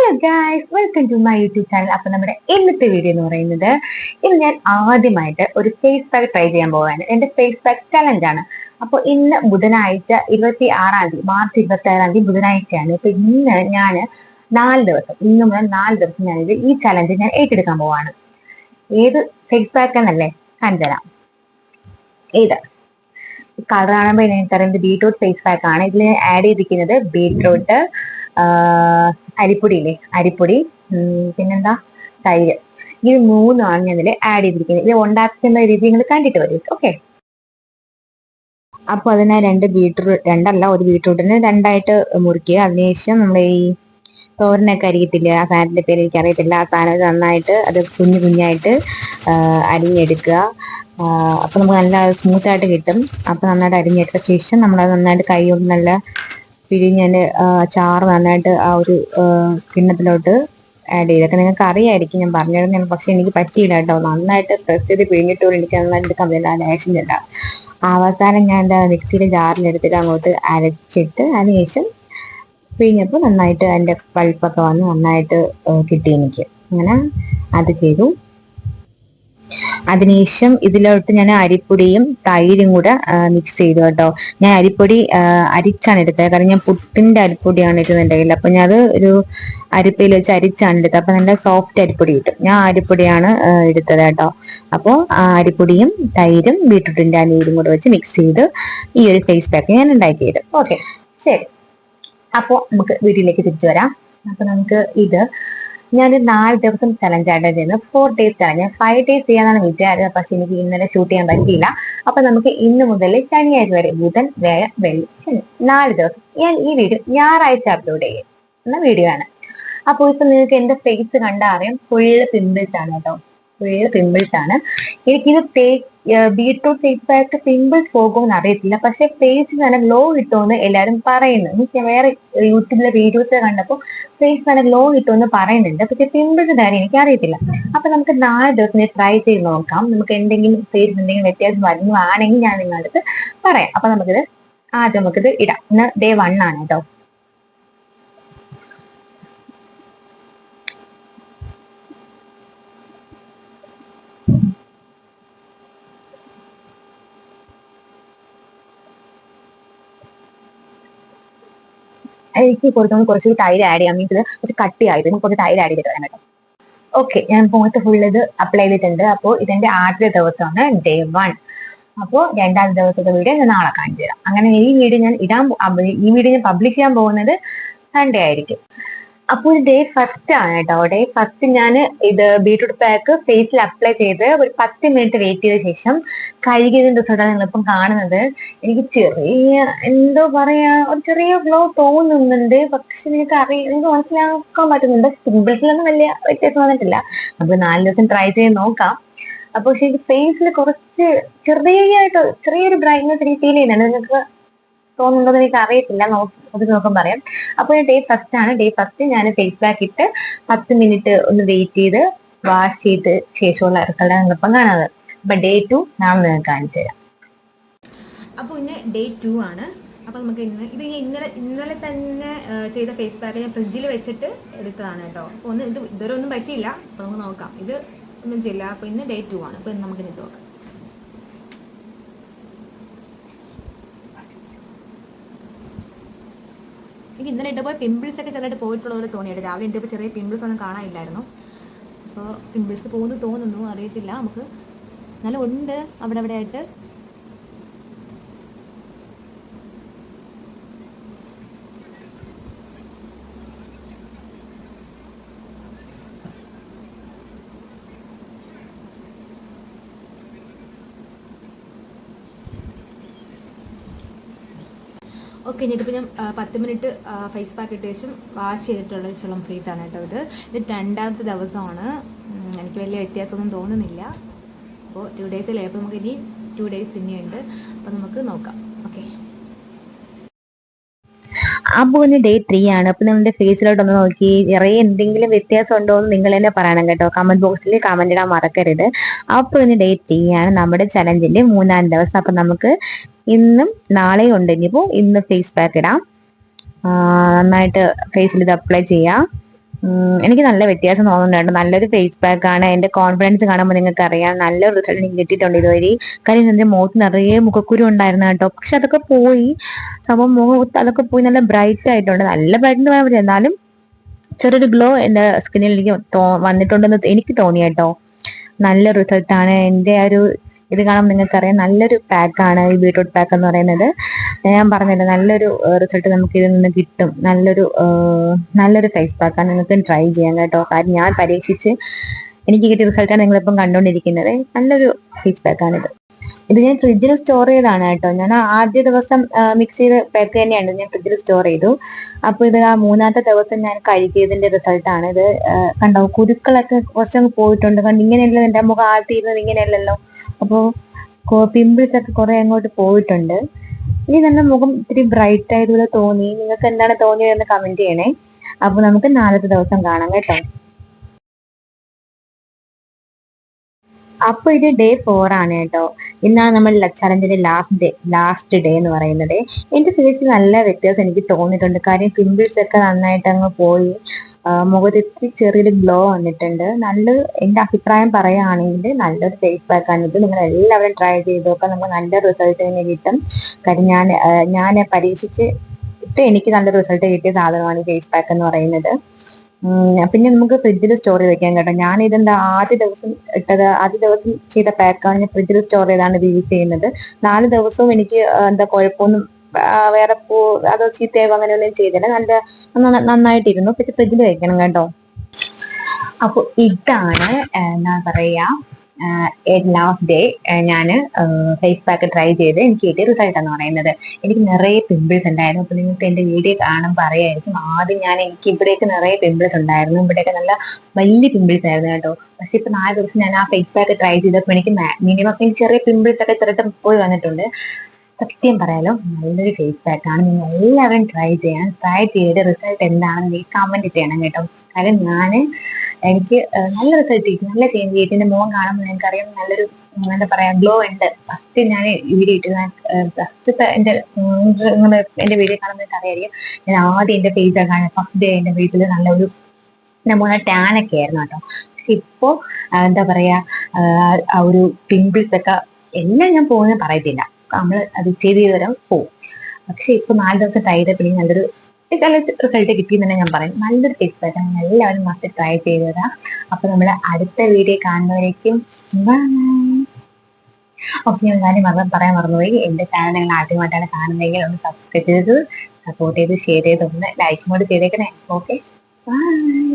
Hello guys, welcome to my YouTube channel. അപ്പൊ നമ്മുടെ ഇന്നത്തെ വീഡിയോ എന്ന് പറയുന്നത്, ഇന്ന് ഞാൻ ആദ്യമായിട്ട് ഒരു ഫേസ് പാക്ക് ട്രൈ ചെയ്യാൻ പോവാണ്. എന്റെ ഫേസ് പാക്ക് ചലഞ്ച് ആണ്. അപ്പൊ ഇന്ന് ബുധനാഴ്ച 26 മാർച്ച് 26 ബുധനാഴ്ചയാണ്. ഇപ്പൊ ഇന്ന് ഞാൻ 4 ദിവസം, ഇന്ന് മുതൽ 4 ദിവസം ഞാനിത് ഈ ചലഞ്ച് ഞാൻ ഏറ്റെടുക്കാൻ പോവാണ്. ഏത് ഫേസ് പാക്ക് എന്നല്ലേ കാണിച്ചുതരാം. ഏത് കളർ കാണുമ്പോൾ എനിക്കറിയുന്നത് ബീട്രൂട്ട് ഫേസ് പാക്ക് ആണ്. ഇതിൽ ആഡ് ചെയ്തിരിക്കുന്നത് ബീട്രൂട്ട്, അരിപ്പൊടിയില്ലേ, അരിപ്പൊടി, പിന്നെന്താ, തൈര്. ഇത് മൂന്നാണ് ഞാൻ ഇതിൽ ആഡ് ചെയ്തിരിക്കുന്നത്. ഇത് ഉണ്ടാക്കുന്ന രീതി നിങ്ങൾ കണ്ടിട്ട് വരും. ഓക്കെ, അപ്പൊ അതിനെ ഒരു ബീട്രൂട്ടിന് രണ്ടായിട്ട് മുറിക്കുക. അതിനുശേഷം നമ്മൾ ഈ തോരനൊക്കെ അരിയത്തില്ല, ആ സാധനത്തിന്റെ പേര് എനിക്ക് അറിയത്തില്ല, ആ സാധനം നന്നായിട്ട് അത് കുഞ്ഞു കുഞ്ഞായിട്ട് അരിഞ്ഞെടുക്കുക. അപ്പൊ നമുക്ക് നല്ല സ്മൂത്ത് ആയിട്ട് കിട്ടും. അപ്പൊ നന്നായിട്ട് അരിഞ്ഞെടുത്ത ശേഷം നമ്മളത് നന്നായിട്ട് കൈ കൊണ്ട് നല്ല പിഴിഞ്ഞതിന്റെ ചാറ് നന്നായിട്ട് ആ ഒരു കിണ്ണത്തിലോട്ട് ആഡ് ചെയ്തൊക്കെ നിങ്ങൾക്ക് അറിയായിരിക്കും, ഞാൻ പറഞ്ഞിരുന്നു. പക്ഷെ എനിക്ക് പറ്റിയില്ല കേട്ടോ. നന്നായിട്ട് പ്രസ് ചെയ്ത് പിഴിഞ്ഞിട്ട് പോലും എനിക്ക് നന്നായിട്ട് കമ്പില്ല, ലേശം ചെല്ല. അവസാനം ഞാൻ എന്താ മിക്സിയുടെ ജാറിലെടുത്തിട്ട് അങ്ങോട്ട് അരച്ചിട്ട് അതിനുശേഷം പിഴിഞ്ഞപ്പോൾ നന്നായിട്ട് അതിന്റെ പൾപ്പൊക്കെ വന്ന് നന്നായിട്ട് കിട്ടി എനിക്ക്. അങ്ങനെ അത് ചെയ്തു. അതിനുശേഷം ഇതിലോട്ട് ഞാൻ അരിപ്പൊടിയും തൈരും കൂടെ മിക്സ് ചെയ്തു കേട്ടോ. ഞാൻ അരിപ്പൊടി അരിച്ചാണ് എടുത്തത്, കാരണം ഞാൻ പുട്ടിന്റെ അരിപ്പൊടിയാണ് ഇരുന്നുണ്ടെങ്കിൽ. അപ്പൊ ഞാൻ അത് ഒരു അരിപ്പയിൽ വെച്ച് അരിച്ചാണ് എടുത്തത്. അപ്പൊ നല്ല സോഫ്റ്റ് അരിപ്പൊടി കിട്ടും. ഞാൻ അരിപ്പൊടിയാണ് എടുത്തത് കേട്ടോ. അപ്പോൾ അരിപ്പൊടിയും തൈരും ബീട്രൂട്ടിന്റെ നീരും കൂടെ വെച്ച് മിക്സ് ചെയ്ത് ഈ ഒരു ഫേസ് പാക്ക് ഞാൻ ഉണ്ടാക്കിയത്. ഓക്കെ, ശരി. അപ്പോ നമുക്ക് വീട്ടിലേക്ക് തിരിച്ചു വരാം. അപ്പൊ നമുക്ക് ഇത് ഞാൻ 4 ദിവസം ചലഞ്ച് ആയിട്ട് ചെയ്യുന്നത്. 4 days ചലഞ്ച്. 5 days ചെയ്യാനാണ് വിചാരിച്ചത്, പക്ഷെ എനിക്ക് ഇന്നലെ ഷൂട്ട് ചെയ്യാൻ പറ്റിയില്ല. അപ്പൊ നമുക്ക് ഇന്ന് മുതൽ ശനിയാഴ്ച വരെ, ബുധൻ, വ്യാഴം, വെള്ളി, ശനി, 4 ദിവസം ഞാൻ ഈ വീഡിയോ ഞായറാഴ്ച അപ്ലോഡ് ചെയ്യുന്ന വീഡിയോ ആണ്. അപ്പൊ ഇപ്പൊ നിങ്ങൾക്ക് എന്റെ ഫേസ് കണ്ടാൽ അറിയാം, ഫുള്ള് പിമ്പിൾസ് ആണ് കേട്ടോ. ഫുള്ള് പിമ്പിൾസ് ആണ്. എനിക്കിത് ബീട്രൂട്ട് ഫേസ് പാക്ക് പിമ്പിൾസ് പോകുമെന്ന് അറിയത്തില്ല, പക്ഷെ ഫേസ് നല്ല ഗ്ലോ കിട്ടുമെന്ന് എല്ലാവരും പറയുന്നു. എനിക്ക് വേറെ യൂട്യൂബിലെ വീഡിയോസ് കണ്ടപ്പോൾ ഫേസ് നല്ല ഗ്ലോ കിട്ടുമെന്ന് പറയുന്നുണ്ട്, പക്ഷെ പിമ്പിൾസ് കാര്യം എനിക്ക് അറിയത്തില്ല. അപ്പൊ നമുക്ക് 4 ദിവസം ട്രൈ ചെയ്ത് നോക്കാം. നമുക്ക് എന്തെങ്കിലും ഫേസ് എന്തെങ്കിലും വ്യത്യാസം വരുന്നതാണെങ്കിൽ ഞാൻ നിങ്ങളുടെ അടുത്ത് പറയാം. അപ്പൊ നമുക്കിത് ഇടാം. ഇന്ന് ഡേ 1 ആണ് കേട്ടോ. എനിക്ക് കുറച്ച് തൈര് ആഡ് ചെയ്യാം. മീൻസ് കുറച്ച് കട്ടിയായിട്ട് കുറച്ച് തൈര് ആഡ് ചെയ്തിട്ട് വേണം കേട്ടോ. ഓക്കെ, ഞാൻ മുഖത്ത് ഫുൾ ഇത് അപ്ലൈ ചെയ്തിട്ടുണ്ട്. അപ്പോൾ ഇതെന്റെ ആദ്യത്തെ ദിവസമാണ്, ഡേ 1. അപ്പോൾ 2ാമത്തെ ദിവസത്തെ വീഡിയോ ഞാൻ നാളെ കാണിച്ചു തരാം. അങ്ങനെ ഈ വീഡിയോ ഞാൻ പബ്ലിഷ് ചെയ്യാൻ പോകുന്നത് സൺഡേ ആയിരിക്കും. അപ്പോൾ ഡേ 1 ആണ് കേട്ടോ. ഡേ 1 ഞാൻ ഇത് ബീട്രൂട്ട് പാക്ക് ഫേസിൽ അപ്ലൈ ചെയ്ത് ഒരു 10 മിനിറ്റ് വെയിറ്റ് ചെയ്ത ശേഷം കഴുകിയതിന്റെ റിസൾട്ടാണ് നിങ്ങളിപ്പം കാണുന്നത്. എനിക്ക് എന്തോ പറയാ, ഒരു ചെറിയ ഗ്ലോ തോന്നുന്നുണ്ട്. പക്ഷെ നിങ്ങൾക്ക് മനസ്സിലാക്കാൻ പറ്റുന്നുണ്ട്, പിമ്പിൾസിലൊന്നും വലിയ വ്യത്യാസം വന്നിട്ടില്ല. നമുക്ക് 4 ദിവസം ട്രൈ ചെയ്ത് നോക്കാം. അപ്പൊ ശരിക്കും ഫേസിൽ കുറച്ച് ചെറിയൊരു ബ്രൈറ്റ്നസ് എനിക്ക് ഫീൽ ചെയ്യുന്നുണ്ട്. നിങ്ങൾക്ക് തോന്നുന്നുണ്ടോ എനിക്ക് അറിയത്തില്ല, നോക്കാൻ പറയാം. അപ്പൊ ഡേ 1 ആണ്. ഡേ 1 ഞാൻ ഫേസ് പാക്ക് ഇട്ട് 10 മിനിറ്റ് ഒന്ന് വെയിറ്റ് ചെയ്ത് വാഷ് ചെയ്ത് ശേഷമുള്ള റിസൾട്ടാണ് നിങ്ങളിപ്പം കാണുന്നത്. അപ്പൊ ഡേ 2 ഞാൻ നിങ്ങൾക്ക് കാണിച്ചു തരാം. അപ്പോൾ ഇന്ന് ഡേ 2 ആണ്. അപ്പോൾ നമുക്ക് ഇന്നലെ തന്നെ ചെയ്ത ഫേസ് പാക്ക് ഞാൻ ഫ്രിഡ്ജിൽ വെച്ചിട്ട് എടുത്തതാണ് കേട്ടോ. അപ്പോൾ ഇതുവരെ ഒന്നും പറ്റിയില്ല. അപ്പോൾ നമുക്ക് നോക്കാം. ഇത് ഒന്നും ചെയ്യില്ല. അപ്പോൾ ഇന്ന് ഡേ 2 ആണ്. അപ്പോൾ നമുക്ക് ഇട്ട് നോക്കാം. എനിക്ക് ഇന്നലെ ഇട്ടപ്പോൾ പിമ്പിൾസ് ഒക്കെ ചെറുതായിട്ട് പോയിട്ടുള്ളവരെ തോന്നിയിട്ട്, രാവിലെ ഇട്ടപ്പോൾ ചെറിയ പിമ്പിൾസ് ഒന്നും കാണാനില്ലായിരുന്നു. അപ്പോൾ പിമ്പിൾസ് തോന്നുന്നു, അറിയത്തില്ല. നമുക്ക് നല്ല ഉണ്ട് അവിടെ ആയിട്ട്. ഓക്കെ, ഇതിപ്പോൾ ഞാൻ 10 മിനിറ്റ് ഫേസ് പാക്ക് ഇട്ട ശേഷം വാഷ് ചെയ്തിട്ടുള്ള ഫേസാണ് കേട്ടോ. ഇത് 2ാമത്തെ ദിവസമാണ്. എനിക്ക് വലിയ വ്യത്യാസമൊന്നും തോന്നുന്നില്ല. അപ്പോൾ 2 ഡേയ്സിലേ, അപ്പോൾ നമുക്ക് ഇനി 2 ഡേയ്സ് തന്നെയുണ്ട്. അപ്പോൾ നമുക്ക് നോക്കാം. ഓക്കെ, അപ്പോൾ ഇന്ന് ഡേ 3 ആണ്. അപ്പൊ നിങ്ങളുടെ ഫേസിലോട്ടൊന്ന് നോക്കി എന്തെങ്കിലും വ്യത്യാസം ഉണ്ടോ എന്ന് നിങ്ങൾ തന്നെ പറയണം കേട്ടോ. കമന്റ് ബോക്സിൽ കമന്റ് ഇടാൻ മറക്കരുത്. അപ്പൊ ഇന്ന് ഡേ 3 ആണ്, നമ്മുടെ ചലഞ്ചിന്റെ 3ാം ദിവസം. അപ്പൊ നമുക്ക് ഇന്നും നാളെയും ഉണ്ട്. ഇനിയിപ്പോ ഇന്ന് ഫേസ് പാക്ക് ഇടാം, നന്നായിട്ട് ഫേസിൽ ഇത് അപ്ലൈ ചെയ്യാം. എനിക്ക് നല്ല വ്യത്യാസം തോന്നുന്നുണ്ട്. നല്ലൊരു ഫേസ് പാക്ക് ആണ്. എന്റെ കോൺഫിഡൻസ് കാണുമ്പോൾ നിങ്ങൾക്ക് അറിയാം നല്ലൊരു റിസൾട്ട് എനിക്ക് കിട്ടിയിട്ടുണ്ട് ഇതുവഴി. കാര്യം എന്റെ മുഖത്ത് നിറയെ മുഖക്കുരു ഉണ്ടായിരുന്നു കേട്ടോ. പക്ഷെ അതൊക്കെ പോയി. സംഭവം മുഖത്ത് അതൊക്കെ പോയി നല്ല ബ്രൈറ്റ് ആയിട്ടുണ്ട്. നല്ല ബ്രൈറ്റ് എന്ന് പറയാൻ പറ്റില്ല, എന്നാലും ചെറിയൊരു ഗ്ലോ എന്റെ സ്കിന്നിൽ എനിക്ക് വന്നിട്ടുണ്ടെന്ന് എനിക്ക് തോന്നി കേട്ടോ. നല്ല റിസൾട്ടാണ്. എന്റെ ആ ഒരു ഇത് കാണുമ്പോൾ നിങ്ങൾക്കറിയാം നല്ലൊരു പാക്കാണ് ഈ ബീട്രൂട്ട് പാക്ക് എന്ന് പറയുന്നത്. ഞാൻ പറഞ്ഞല്ലോ നല്ലൊരു റിസൾട്ട് നമുക്ക് ഇതിൽ നിന്ന് കിട്ടും. നല്ലൊരു ഫേസ് പാക്കാണ്. നിങ്ങൾക്ക് ട്രൈ ചെയ്യാം കേട്ടോ. കാര്യം ഞാൻ പരീക്ഷിച്ച് എനിക്ക് കിട്ടിയ റിസൾട്ടാണ് നിങ്ങളിപ്പം കണ്ടുകൊണ്ടിരിക്കുന്നത്. നല്ലൊരു ഫേസ് പാക്കാണിത്. ഇത് ഞാൻ ഫ്രിഡ്ജിൽ സ്റ്റോർ ചെയ്താണ് കേട്ടോ. ഞാൻ ആദ്യ ദിവസം മിക്സ് ചെയ്ത് പാക്ക് തന്നെയാണ് ഞാൻ ഫ്രിഡ്ജിൽ സ്റ്റോർ ചെയ്തു. അപ്പൊ ഇത് ആ മൂന്നാമത്തെ ദിവസം ഞാൻ കഴുകിയതിന്റെ റിസൾട്ടാണ് ഇത്. കണ്ടോ, കുരുക്കളൊക്കെ കുറച്ചങ്ങ് പോയിട്ടുണ്ട്. കണ്ട് ഇങ്ങനെയല്ലോ എന്റെ മുഖം ആദ്യം ഇങ്ങനെയല്ലല്ലോ. അപ്പോ പിമ്പിൾസ് ഒക്കെ കുറെ അങ്ങോട്ട് പോയിട്ടുണ്ട്. ഇനി നല്ല മുഖം ഇത്തിരി ബ്രൈറ്റ് ആയതുപോലെ തോന്നി. നിങ്ങൾക്ക് എന്താണ് തോന്നിയതെന്ന് കമന്റ് ചെയ്യണേ. അപ്പൊ നമുക്ക് നാളത്തെ ദിവസം കാണാം കേട്ടോ. അപ്പൊ ഇത് ഡേ 4 ആണ് കേട്ടോ. ഇന്നാണ് നമ്മൾ ചലഞ്ചിന്റെ ലാസ്റ്റ് ഡേ എന്ന് പറയുന്നത്. എന്റെ ഫേസിൽ നല്ല വ്യത്യാസം എനിക്ക് തോന്നിയിട്ടുണ്ട്. കാര്യം പിമ്പിൾസ് ഒക്കെ നന്നായിട്ട് അങ്ങ് പോയി. മുഖത്ത് ചെറിയൊരു ഗ്ലോ വന്നിട്ടുണ്ട്. എന്റെ അഭിപ്രായം പറയുകയാണെങ്കിൽ നല്ലൊരു ഫേസ് പാക്ക് ആണ് ഇത്. നിങ്ങൾ എല്ലാവരും ട്രൈ ചെയ്ത് നോക്കാം. നമുക്ക് നല്ല റിസൾട്ട് തന്നെ കിട്ടും. കാര്യം ഞാൻ പരീക്ഷിച്ചിട്ട് എനിക്ക് നല്ല റിസൾട്ട് കിട്ടിയ സാധനമാണ് ഈ ഫേസ് പാക്ക് എന്ന് പറയുന്നത്. പിന്നെ നമുക്ക് ഫ്രിഡ്ജിൽ സ്റ്റോർ ചെയ്ത് വെക്കാം കേട്ടോ. ഞാൻ ഇതെന്താ ആദ്യ ദിവസം ചെയ്ത പാക്കാണ്. ഞാൻ ഫ്രിഡ്ജിൽ സ്റ്റോർ ചെയ്താണ് ഇത് യൂസ് ചെയ്യുന്നത്. 4 ദിവസവും എനിക്ക് എന്താ കുഴപ്പമൊന്നും വേറെ അതോ ചീത്തയോ അങ്ങനെയൊന്നും ചെയ്തില്ല. നന്നായിട്ടിരുന്നു. പക്ഷെ ഫ്രിഡ്ജിൽ വെക്കണം കേട്ടോ. അപ്പൊ ഇതാണ് എന്താ പറയാ ലാസ്റ്റ് ഡേ ഞാൻ ഫേസ് പാക്ക് ട്രൈ ചെയ്ത് എനിക്ക് കിട്ടിയ റിസൾട്ട് എന്ന് പറയുന്നത്. എനിക്ക് നിറയെ പിമ്പിൾസ് ഉണ്ടായിരുന്നു. അപ്പൊ നിങ്ങൾക്ക് എന്റെ വീഡിയോ കാണുമ്പോൾ അറിയായിരിക്കും. ആദ്യം എനിക്ക് ഇവിടേക്ക് നിറയെ പിമ്പിൾസ് ഉണ്ടായിരുന്നു. ഇവിടെയൊക്കെ നല്ല വലിയ പിമ്പിൾസ് ആയിരുന്നു കേട്ടോ. പക്ഷെ ഇപ്പൊ 4 ദിവസം ഞാൻ ആ ഫേസ് പാക്ക് ട്രൈ ചെയ്തപ്പോൾ എനിക്ക് മിനിമം ചെറിയ പിമ്പിൾസ് ഒക്കെ ചെറുതായിട്ട് പോയി വന്നിട്ടുണ്ട്. സത്യം പറയാലോ നല്ലൊരു ഫേസ് പാക്ക് ആണ്. നിങ്ങൾ എല്ലാവരും ട്രൈ ചെയ്ത് റിസൾട്ട് എന്താണെന്ന് കമന്റ് ചെയ്യണം കേട്ടോ. കാര്യം എനിക്ക് നല്ല റിസൾട്ട് കിട്ടി, നല്ല ചേഞ്ച് കിട്ടി. എന്റെ മുഖം കാണുമ്പോൾ എനിക്കറിയാം നല്ലൊരു എന്താ പറയാ ഗ്ലോ ഉണ്ട്. ഫസ്റ്റ് ഞാൻ വീഡിയോ ഇട്ട് ഫസ്റ്റത്തെ എന്റെ വീഡിയോ കാണുമ്പോൾ എനിക്ക് അറിയാം. ഞാൻ ആദ്യം എന്റെ ഫേസ് കാണാൻ ഫസ്റ്റ് ഡേ എന്റെ വീട്ടിൽ നല്ലൊരു മുഖം ടാനൊക്കെ ആയിരുന്നു കേട്ടോ. പക്ഷെ ഇപ്പോ എന്താ പറയാ ആ ഒരു പിമ്പിൾസ് ഒക്കെ എല്ലാം ഞാൻ പോകുന്നത് പറയത്തില്ല. നമ്മൾ അത് ചെയ്ത് വരാൻ പോകും. പക്ഷെ ഇപ്പൊ 4 ദിവസം ട്രൈ ചെയ്തപ്പോൾ നല്ലൊരു റിസൾട്ട് കിട്ടിയെന്ന് തന്നെ ഞാൻ പറയും. നല്ലൊരു ടിപ്സ് ആയിട്ടാണ്. എല്ലാവരും മസ്റ്റ് ട്രൈ ചെയ്തതാ. അപ്പൊ നമ്മൾ അടുത്ത വീഡിയോ കാണുന്നവരേക്കും ഓക്കെ. ഞാൻ പറയാൻ മറന്നുപോയി. എന്റെ ചാനൽ നിങ്ങൾ ആദ്യമായിട്ടാണ് കാണുന്നതെങ്കിൽ ഒന്ന് സബ്സ്ക്രൈബ് ചെയ്ത് സപ്പോർട്ട് ചെയ്ത് ഷെയർ ചെയ്ത് ഒന്ന് ലൈക്ക് കൂടി ചെയ്തേക്കണേ. Okay, by.